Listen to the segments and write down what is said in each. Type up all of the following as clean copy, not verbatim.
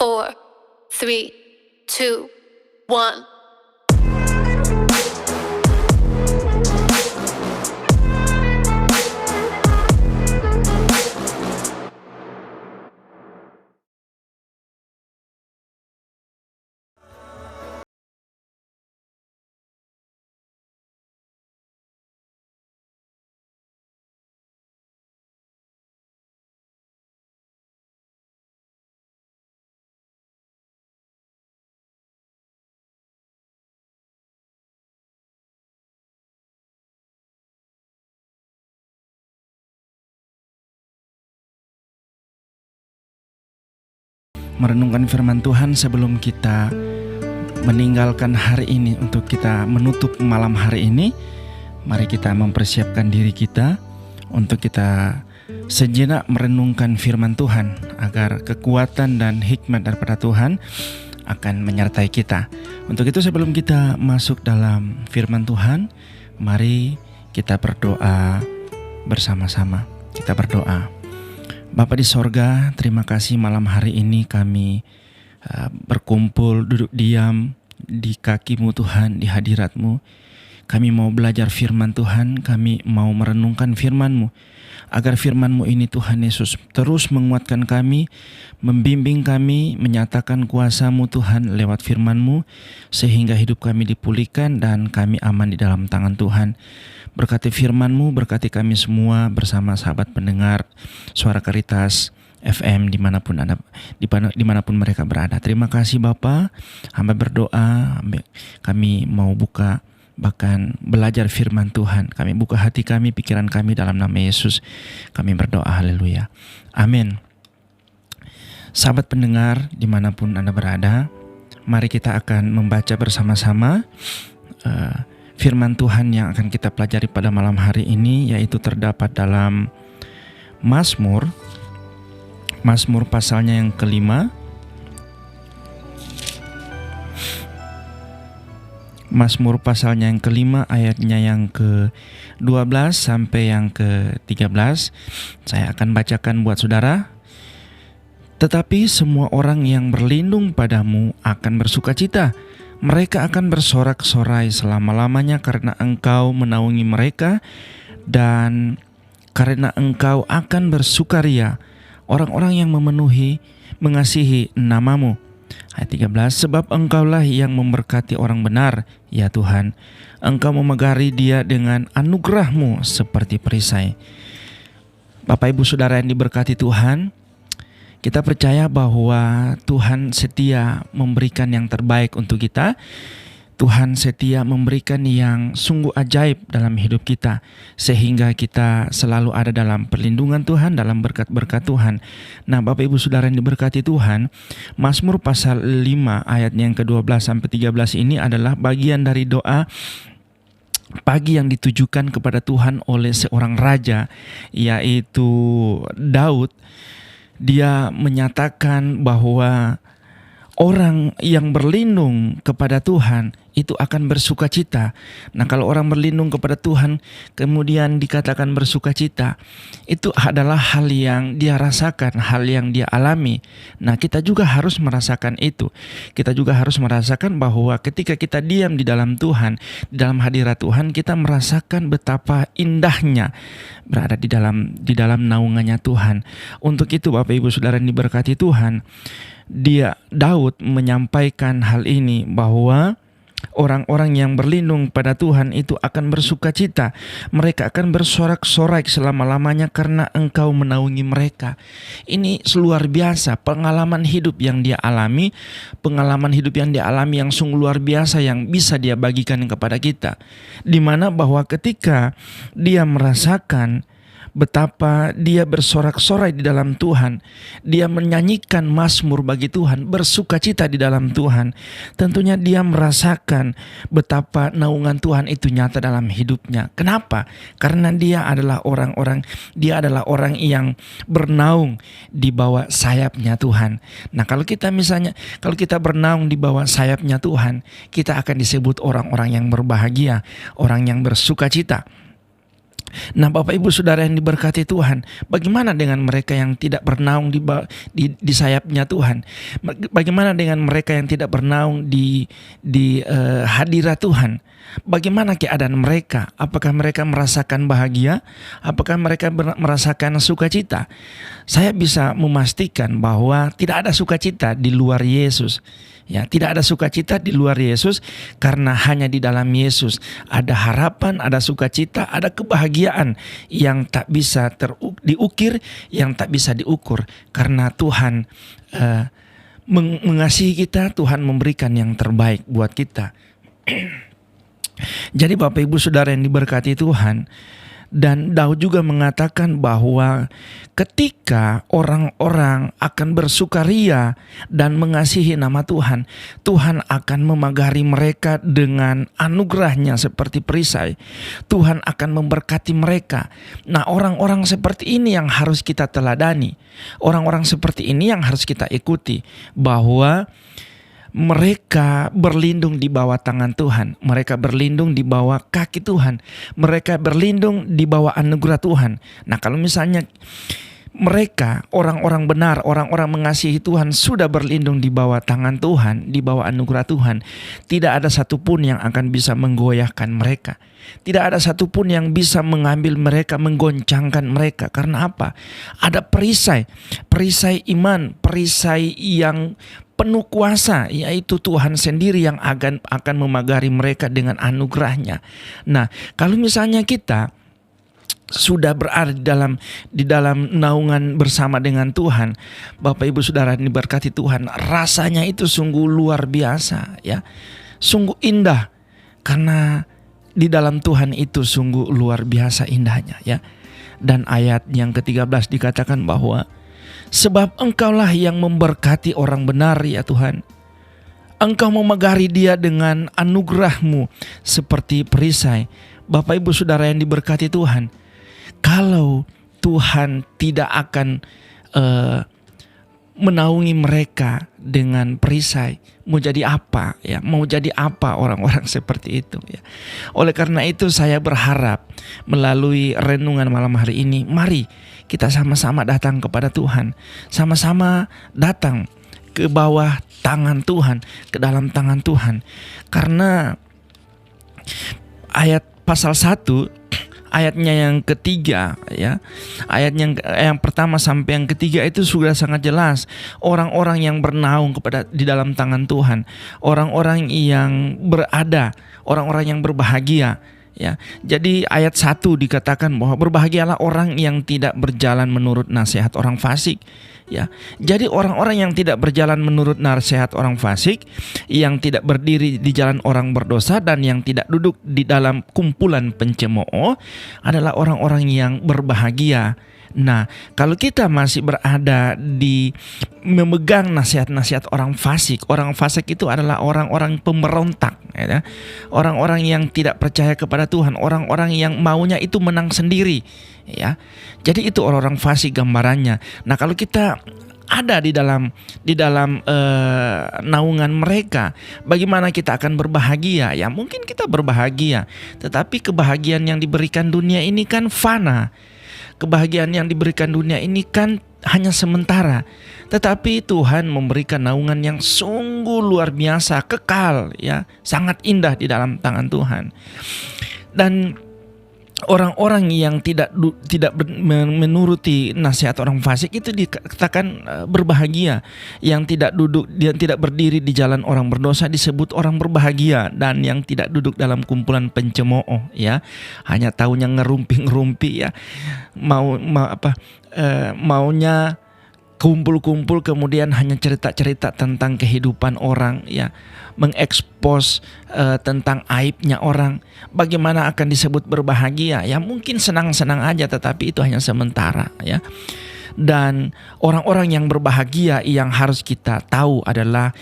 4, 3, 2, 1. Merenungkan firman Tuhan sebelum kita meninggalkan hari ini untuk kita menutup malam hari ini. Mari kita mempersiapkan diri kita untuk kita sejenak merenungkan firman Tuhan, agar kekuatan dan hikmat daripada Tuhan akan menyertai kita. Untuk itu sebelum kita masuk dalam firman Tuhan, mari kita berdoa bersama-sama. Kita berdoa. Bapa di sorga, terima kasih malam hari ini kami berkumpul, duduk diam di kaki-Mu Tuhan, di hadirat-Mu. Kami mau belajar firman Tuhan, kami mau merenungkan firman-Mu, agar firman-Mu ini Tuhan Yesus terus menguatkan kami, membimbing kami, menyatakan kuasa-Mu Tuhan lewat firman-Mu, sehingga hidup kami dipulihkan dan kami aman di dalam tangan Tuhan. Berkati firman-Mu, berkati kami semua bersama sahabat pendengar Suara Karitas FM dimanapun mereka berada. Terima kasih Bapa, hamba berdoa, kami mau buka bahkan belajar firman Tuhan. Kami buka hati kami, pikiran kami dalam nama Yesus. Kami berdoa, haleluya. Amin. Sahabat pendengar dimanapun Anda berada, mari kita akan membaca bersama-sama firman Tuhan yang akan kita pelajari pada malam hari ini, yaitu terdapat dalam Mazmur pasalnya yang kelima. Mazmur pasalnya yang kelima, ayatnya yang ke-12 sampai yang ke-13. Saya akan bacakan buat saudara. Tetapi semua orang yang berlindung padamu akan bersukacita. Mereka akan bersorak-sorai selama-lamanya karena Engkau menaungi mereka, dan karena Engkau akan bersukaria orang-orang yang mengasihi nama-Mu. Ayat 13, sebab Engkaulah yang memberkati orang benar, ya Tuhan. Engkau memegari dia dengan anugerah-Mu seperti perisai. Bapak Ibu Saudara yang diberkati Tuhan, kita percaya bahwa Tuhan setia memberikan yang terbaik untuk kita. Tuhan setia memberikan yang sungguh ajaib dalam hidup kita, sehingga kita selalu ada dalam perlindungan Tuhan, dalam berkat-berkat Tuhan. Nah, Bapak Ibu Saudara yang diberkati Tuhan, Mazmur pasal 5 ayatnya yang ke-12 sampai 13 ini adalah bagian dari doa pagi yang ditujukan kepada Tuhan oleh seorang raja, yaitu Daud. Dia menyatakan bahwa orang yang berlindung kepada Tuhan itu akan bersukacita. Nah, kalau orang berlindung kepada Tuhan kemudian dikatakan bersukacita, itu adalah hal yang dia rasakan, hal yang dia alami. Nah, kita juga harus merasakan itu. Kita juga harus merasakan bahwa ketika kita diam di dalam Tuhan, di dalam hadirat Tuhan, kita merasakan betapa indahnya berada di dalam naungannya Tuhan. Untuk itu Bapak Ibu Saudara yang diberkati Tuhan, Daud menyampaikan hal ini, bahwa orang-orang yang berlindung pada Tuhan itu akan bersukacita. Mereka akan bersorak-sorai selama-lamanya karena Engkau menaungi mereka. Ini luar biasa pengalaman hidup yang dia alami, yang sungguh luar biasa yang bisa dia bagikan kepada kita. Di mana bahwa ketika dia merasakan betapa dia bersorak-sorai di dalam Tuhan, dia menyanyikan mazmur bagi Tuhan, bersukacita di dalam Tuhan, tentunya dia merasakan betapa naungan Tuhan itu nyata dalam hidupnya. Kenapa? Karena dia adalah orang yang bernaung di bawah sayapnya Tuhan. Nah, kalau kita bernaung di bawah sayapnya Tuhan, kita akan disebut orang-orang yang berbahagia, orang yang bersukacita. Nah, Bapak Ibu Saudara yang diberkati Tuhan, bagaimana dengan mereka yang tidak bernaung di sayapnya Tuhan? Bagaimana dengan mereka yang tidak bernaung di hadirat Tuhan? Bagaimana keadaan mereka? Apakah mereka merasakan bahagia? Apakah mereka merasakan sukacita? Saya bisa memastikan bahwa tidak ada sukacita di luar Yesus. Ya, tidak ada sukacita di luar Yesus, karena hanya di dalam Yesus ada harapan, ada sukacita, ada kebahagiaan yang tak bisa diukir, yang tak bisa diukur, karena Tuhan mengasihi kita, Tuhan memberikan yang terbaik buat kita. Jadi Bapak Ibu Saudara yang diberkati Tuhan, dan Daud juga mengatakan bahwa ketika orang-orang akan bersukaria dan mengasihi nama Tuhan, Tuhan akan memagari mereka dengan anugerahnya seperti perisai. Tuhan akan memberkati mereka. Nah, orang-orang seperti ini yang harus kita teladani. Orang-orang seperti ini yang harus kita ikuti, bahwa mereka berlindung di bawah tangan Tuhan. Mereka berlindung di bawah kaki Tuhan. Mereka berlindung di bawah anugerah Tuhan. Nah, kalau misalnya mereka, orang-orang benar, orang-orang mengasihi Tuhan, sudah berlindung di bawah tangan Tuhan, di bawah anugerah Tuhan, tidak ada satupun yang akan bisa menggoyahkan mereka. Tidak ada satupun yang bisa mengambil mereka, menggoncangkan mereka. Karena apa? Ada perisai iman, perisai yang penuh kuasa, yaitu Tuhan sendiri yang akan memagari mereka dengan anugerahnya. Nah, kalau misalnya kita sudah berada di dalam naungan bersama dengan Tuhan, Bapak Ibu Saudara diberkati Tuhan, rasanya itu sungguh luar biasa, ya, sungguh indah, karena di dalam Tuhan itu sungguh luar biasa indahnya, ya. Dan ayat yang ke-13 dikatakan bahwa sebab Engkaulah yang memberkati orang benar, ya Tuhan. Engkau memagari dia dengan anugerah-Mu seperti perisai. Bapak Ibu Saudara yang diberkati Tuhan, kalau Tuhan tidak akan menaungi mereka dengan perisai, mau jadi apa, ya? Mau jadi apa orang-orang seperti itu, ya? Oleh karena itu saya berharap melalui renungan malam hari ini, mari kita sama-sama datang kepada Tuhan, sama-sama datang ke bawah tangan Tuhan, ke dalam tangan Tuhan. Karena ayat pasal 1 ayatnya yang ketiga, ya, ayat yang pertama sampai yang ketiga itu sudah sangat jelas. Orang-orang yang bernaung di dalam tangan Tuhan, orang-orang yang berada, orang-orang yang berbahagia, ya. Jadi ayat 1 dikatakan bahwa berbahagialah orang yang tidak berjalan menurut nasihat orang fasik, ya. Jadi orang-orang yang tidak berjalan menurut nasihat orang fasik, yang tidak berdiri di jalan orang berdosa, dan yang tidak duduk di dalam kumpulan pencemooh adalah orang-orang yang berbahagia. Nah, kalau kita masih berada di memegang nasihat-nasihat orang fasik itu adalah orang-orang pemberontak, ya. Orang-orang yang tidak percaya kepada Tuhan, orang-orang yang maunya itu menang sendiri, ya. Jadi itu orang-orang fasik gambarannya. Nah, kalau kita ada di dalam naungan mereka, bagaimana kita akan berbahagia? Ya, mungkin kita berbahagia, tetapi kebahagiaan yang diberikan dunia ini kan fana. Kebahagiaan yang diberikan dunia ini kan hanya sementara, tetapi Tuhan memberikan naungan yang sungguh luar biasa, kekal, ya, sangat indah di dalam tangan Tuhan. Dan orang-orang yang tidak menuruti nasihat orang fasik itu dikatakan berbahagia. Yang tidak berdiri di jalan orang berdosa disebut orang berbahagia, dan yang tidak duduk dalam kumpulan pencemooh, ya, hanya taunya ngerumpi-ngerumpi, ya, maunya kumpul-kumpul kemudian hanya cerita-cerita tentang kehidupan orang, ya, mengekspos tentang aibnya orang. Bagaimana akan disebut berbahagia? Ya, mungkin senang-senang aja, tetapi itu hanya sementara, ya. Dan orang-orang yang berbahagia yang harus kita tahu adalah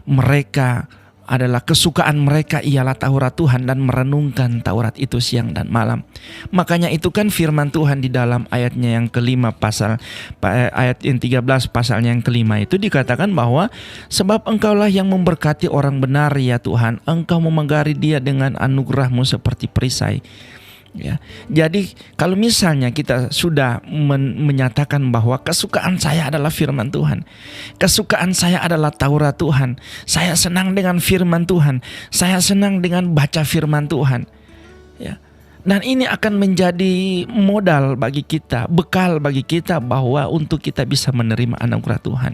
mereka adalah kesukaan mereka ialah Taurat Tuhan dan merenungkan Taurat itu siang dan malam. Makanya itu kan firman Tuhan di dalam ayatnya yang kelima ayat yang 13 pasalnya yang kelima itu dikatakan bahwa sebab Engkaulah yang memberkati orang benar, ya Tuhan, Engkau memagari dia dengan anugerah-Mu seperti perisai. Ya, jadi kalau misalnya kita sudah menyatakan bahwa kesukaan saya adalah firman Tuhan, kesukaan saya adalah Taurat Tuhan, saya senang dengan firman Tuhan, saya senang dengan baca firman Tuhan, ya. Dan ini akan menjadi modal bagi kita, bekal bagi kita bahwa untuk kita bisa menerima anugerah Tuhan,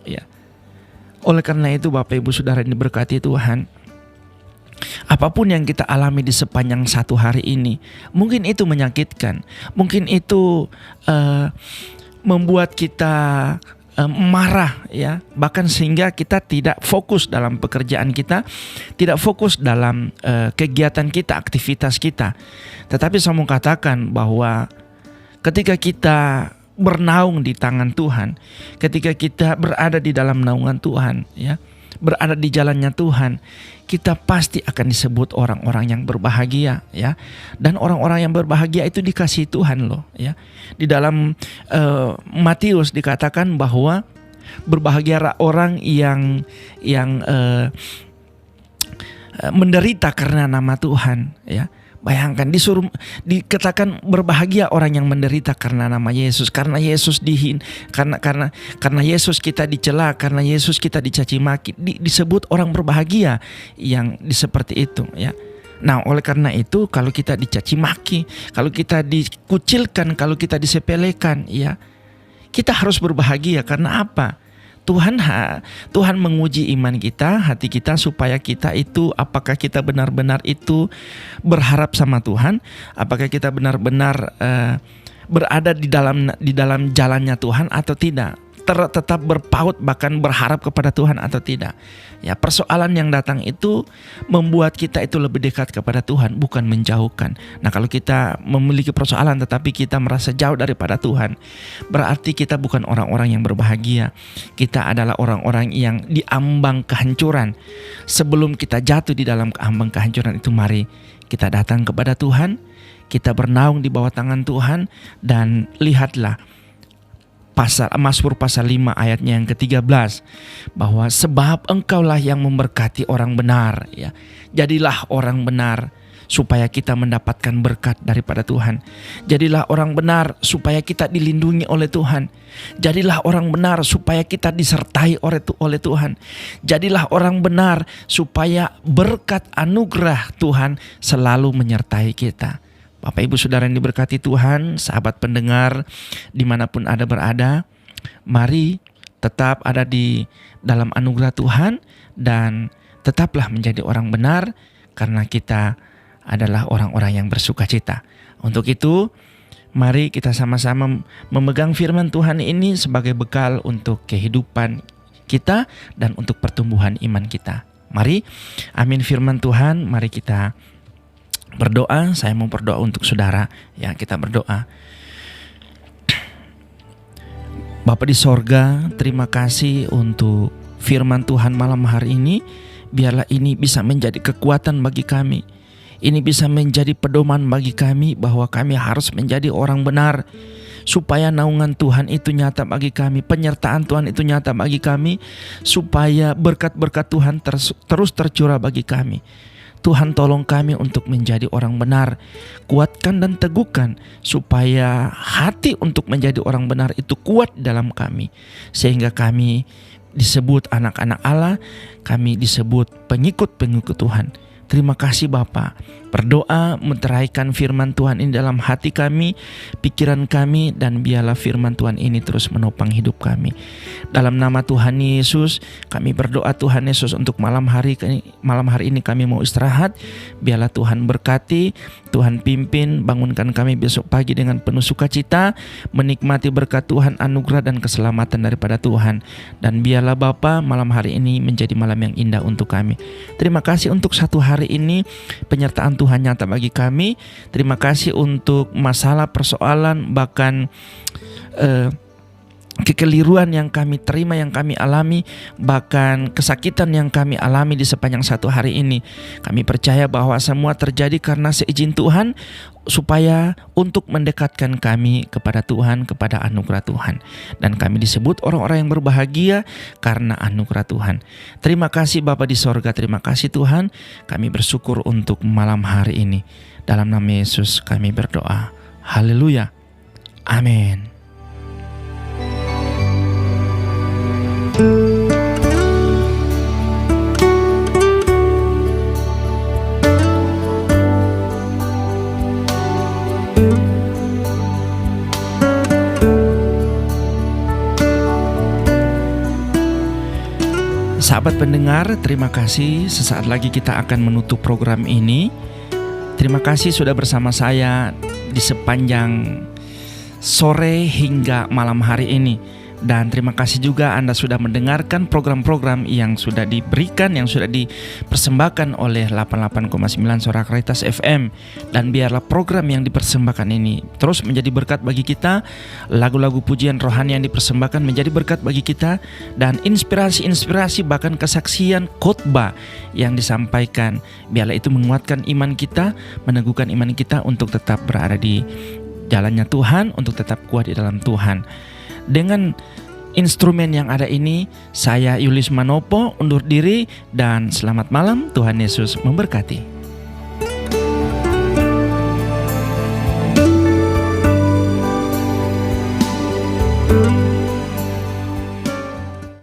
ya. Oleh karena itu Bapak Ibu Saudara yang diberkati Tuhan, apapun yang kita alami di sepanjang satu hari ini, mungkin itu menyakitkan, mungkin itu membuat kita marah, ya, bahkan sehingga kita tidak fokus dalam pekerjaan kita, tidak fokus dalam kegiatan kita, aktivitas kita. Tetapi saya mau katakan bahwa ketika kita bernaung di tangan Tuhan, ketika kita berada di dalam naungan Tuhan, ya, berada di jalannya Tuhan, kita pasti akan disebut orang-orang yang berbahagia, ya. Dan orang-orang yang berbahagia itu dikasihi Tuhan loh, ya. Di dalam Matius dikatakan bahwa berbahagialah orang yang menderita karena nama Tuhan, ya. Bayangkan dikatakan berbahagia orang yang menderita karena nama Yesus, karena Yesus karena Yesus kita dicela, karena Yesus kita dicaci maki, disebut orang berbahagia yang seperti itu, ya. Nah, oleh karena itu kalau kita dicaci maki, kalau kita dikucilkan, kalau kita disepelekan, ya, kita harus berbahagia. Karena apa? Tuhan menguji iman kita, hati kita, supaya kita itu, apakah kita benar-benar itu berharap sama Tuhan, apakah kita benar-benar berada di dalam jalannya Tuhan atau tidak, tetap berpaut bahkan berharap kepada Tuhan atau tidak. Ya, persoalan yang datang itu membuat kita itu lebih dekat kepada Tuhan, bukan menjauhkan. Nah, kalau kita memiliki persoalan tetapi kita merasa jauh daripada Tuhan, berarti kita bukan orang-orang yang berbahagia. Kita adalah orang-orang yang diambang kehancuran. Sebelum kita jatuh di dalam ambang kehancuran itu, mari kita datang kepada Tuhan, kita bernaung di bawah tangan Tuhan, dan lihatlah Mazmur pasal 5 ayatnya yang ke-13, bahwa sebab engkaulah yang memberkati orang benar, ya. Jadilah orang benar supaya kita mendapatkan berkat daripada Tuhan. Jadilah orang benar supaya kita dilindungi oleh Tuhan. Jadilah orang benar supaya kita disertai oleh Tuhan. Jadilah orang benar supaya berkat anugerah Tuhan selalu menyertai kita. Bapak Ibu Saudara yang diberkati Tuhan, sahabat pendengar dimanapun Anda berada, mari tetap ada di dalam anugerah Tuhan dan tetaplah menjadi orang benar, karena kita adalah orang-orang yang bersuka cita. Untuk itu, mari kita sama-sama memegang firman Tuhan ini sebagai bekal untuk kehidupan kita dan untuk pertumbuhan iman kita. Mari, amin firman Tuhan, mari kita berdoa. Saya mau berdoa untuk saudara, ya, kita berdoa. Bapa di sorga, terima kasih untuk firman Tuhan malam hari ini. Biarlah ini bisa menjadi kekuatan bagi kami. Ini bisa menjadi pedoman bagi kami bahwa kami harus menjadi orang benar, supaya naungan Tuhan itu nyata bagi kami, penyertaan Tuhan itu nyata bagi kami, supaya berkat-berkat Tuhan terus tercurah bagi kami. Tuhan, tolong kami untuk menjadi orang benar. Kuatkan dan teguhkan supaya hati untuk menjadi orang benar itu kuat dalam kami, sehingga kami disebut anak-anak Allah, kami disebut pengikut-pengikut Tuhan. Terima kasih Bapa. Berdoa menteraikan firman Tuhan ini dalam hati kami, pikiran kami, dan biarlah firman Tuhan ini terus menopang hidup kami. Dalam nama Tuhan Yesus, kami berdoa Tuhan Yesus untuk malam hari ini kami mau istirahat. Biarlah Tuhan berkati, Tuhan pimpin, bangunkan kami besok pagi dengan penuh sukacita, menikmati berkat Tuhan, anugerah dan keselamatan daripada Tuhan. Dan biarlah Bapa, malam hari ini menjadi malam yang indah untuk kami. Terima kasih untuk satu hari ini, penyertaan Tuhan nyata bagi kami. Terima kasih untuk masalah, persoalan, bahkan kekeliruan yang kami terima, yang kami alami, bahkan kesakitan yang kami alami di sepanjang satu hari ini. Kami percaya bahwa semua terjadi karena seizin Tuhan, supaya untuk mendekatkan kami kepada Tuhan, kepada anugerah Tuhan. Dan kami disebut orang-orang yang berbahagia karena anugerah Tuhan. Terima kasih Bapa di sorga, terima kasih Tuhan. Kami bersyukur untuk malam hari ini. Dalam nama Yesus kami berdoa. Haleluya. Amin. Sahabat pendengar, terima kasih. Sesaat lagi kita akan menutup program ini. Terima kasih sudah bersama saya di sepanjang sore hingga malam hari ini. Dan terima kasih juga Anda sudah mendengarkan program-program yang sudah diberikan, yang sudah dipersembahkan oleh 88,9 Suara Karitas FM. Dan biarlah program yang dipersembahkan ini terus menjadi berkat bagi kita. Lagu-lagu pujian rohani yang dipersembahkan menjadi berkat bagi kita. Dan inspirasi-inspirasi bahkan kesaksian khotbah yang disampaikan, biarlah itu menguatkan iman kita, meneguhkan iman kita untuk tetap berada di jalannya Tuhan, untuk tetap kuat di dalam Tuhan. Dengan instrumen yang ada ini, saya Yulis Manopo undur diri dan selamat malam. Tuhan Yesus memberkati.